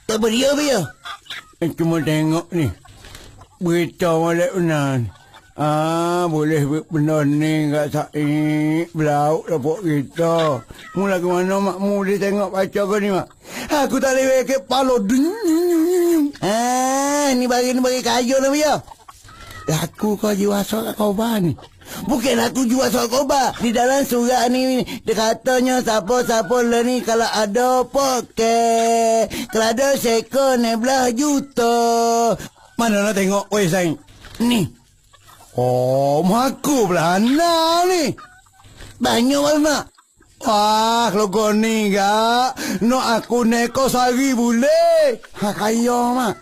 Tak beria dia. Cuma tengok ni. Berita molek benar. Boleh benar ni kat Said. Belauk dapat kita. Mula ke mana makmu dia tengok baca kau ni mak? Aku tak boleh ke palo. Ni bagi kayu lah dia. Aku kau jiwa soal kau ni. Bukan aku jual soal koba. Di dalam surat ni dia katanya siapa-siapa lah ni kalau ada poket. Kalau ada seko 16 juta. Mana nak tengok weh Said? Ni. Oh, maku belana ni. Banyak lah mak. Kalau kau ni gak, nak aku neko sehari boleh. Kaya mak.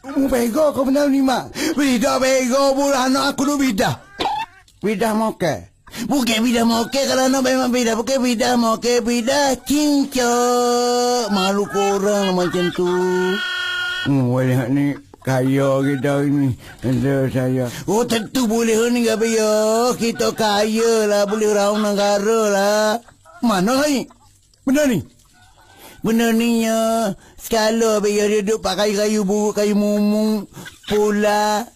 Mu pego kau benar ni mak. Bidah pego pula anak aku tu bidah. Bidah moke. Bukan bidah moke kalau nak memang bidah. Bukan bidah moke, bidah cincok. Malu korang macam tu. Boleh ni kaya kita ni. Ada saya. Oh tentu boleh ni gak biar. Kita kaya lah. Boleh raung negara lah. Mana ni? Benar ni? Benar ni ya. Sekala biar dia duduk pakai kayu buruk, kayu mumung pula.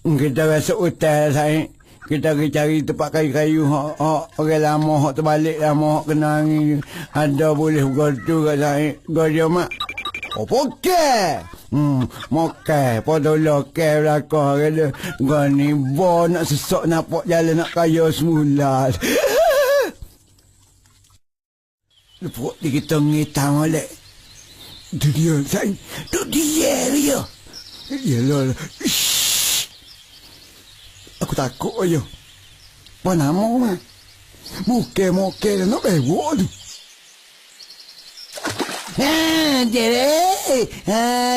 Kita rasa hotel Said. Kita pergi cari tempat kayu-kayu orang lama, hak terbalik lama, hak kena ni. Ada boleh bergotu kat Said. Goda mak. Oh, pokok. Mokai. Podolah ke belakang. Kata, gua ni nak sesok nampak jalan nak kaya semula. Lepuk di kita ngitang oleh. Itu dia, Said. Itu dia. Yalah. Aku takut aja. Apa nama mah? Moke nak bewok tu.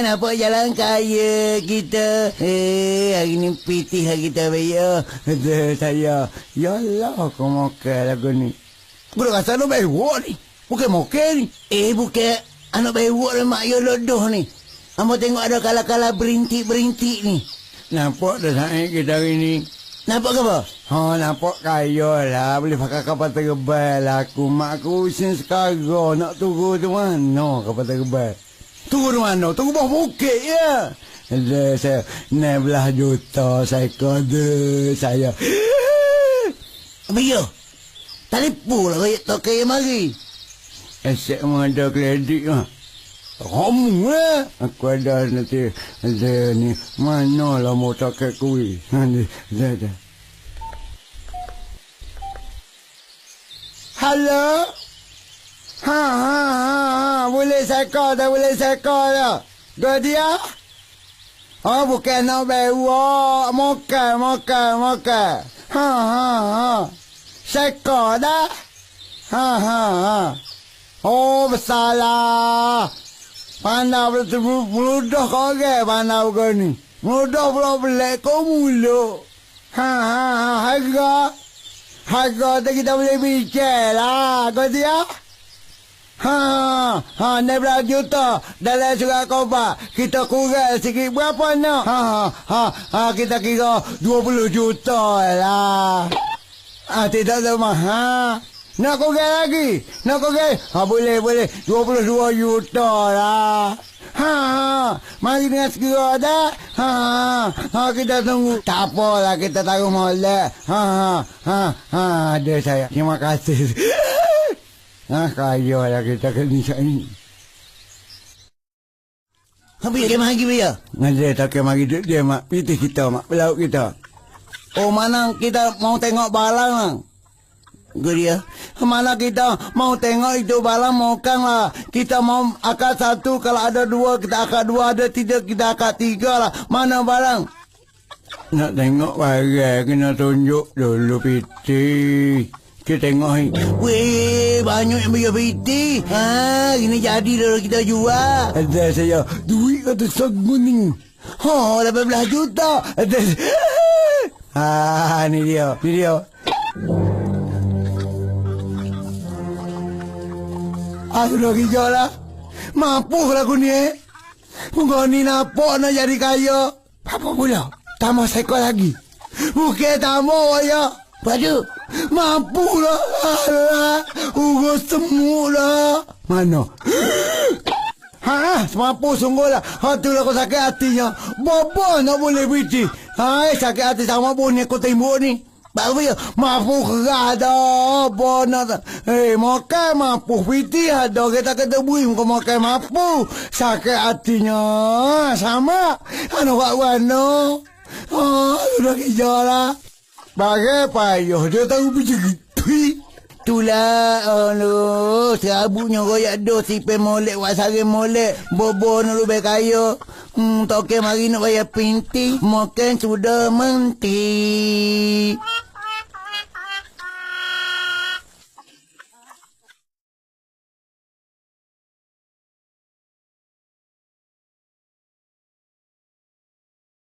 Nampak jalan kaya kita. Hari ni pitih lah kita bayar. Ada saya. Yalah kau moke lagu ni. Aku rasa nak bewok ni. Bukan moke ni. Bukan. Anak bewok lah mak ya lodoh ni. Amo tengok ada kala-kala berintik-berintik ni. Nampak dah Said kita hari ni. Nampak ke apa? Nampak kaya lah. Boleh pakai kapal terbal aku. Mak aku usin sekarang. Nak tunggu tu mana kapal terbal? Tunggu tu mana? Tunggu bawah bukit ya. Ada saya 16 juta saya kode saya. Biar. Telefon lah kaya tokai mari. Asyik ada kredit lah. Kamu lah. Aku ada nanti. Ada ni. Mana lah mau tak kuih. Ada. Halo? Boleh seka tak? Boleh seka tak? Dua dia? Bukan nak bewak. Mokai. Seka dah? Bersalah. Pandai meludah kau ke pandai kau ni. Meludah pula belak kau mulu. Harga tak kita boleh bicara lah. Kau dia? 16 juta dalam surat khabar. Kita kurang sikit berapa nak? Kita kira 20 juta lah. Tidak mahal. Nak korang lagi? Boleh. 22 juta lah. Mari dengan segera dah. Kita tunggu. Tak apalah, kita taruh molek. Ada saya. Terima kasih. Kaya lah kita kena ni. Habis lagi biar. Ada tak mari dia mak. Pitih kita mak. Pelaut kita. Mana kita mau tengok balang lah. Dia mana kita mau tengok itu balang mokang lah. Kita mau akad satu, kalau ada dua kita akad dua, ada tiga kita akad tiga lah. Mana balang? Nak tengok barang kena tunjuk dulu piti. Kita tengok ni. Weh, banyak yang bayar piti. Ini jadi dulu kita jual. Ada saya duit kata seguning. 18 juta. Ada. Ni dia. Sudah hijau lah. Mampu lah aku ni Kau ni nampak nak jadi kaya. Apa pula? Tambah seekor lagi. Bukan tambah ya. Padu. Mampu lah. Urus semua lah. Mana? Semampu sungguh lah. Itulah aku sakit hatinya. Bapa nak boleh biti. Sakit hati sama bunyi aku timbuk ni. Baru ya, mampu kerah dah. Apa nak makan mampu biti ada. Kita kata bui muka makan mampu. Sakit hatinya. Sama. Anak warna. Sudah kerja lah. Bagai payah. Dia tahu macam gitu. Itulah, serabutnya royak dos sipai molek, wasari molek. Bobo nak lebih kaya. Toke mari nak bayar pinti. Makan sudah menti.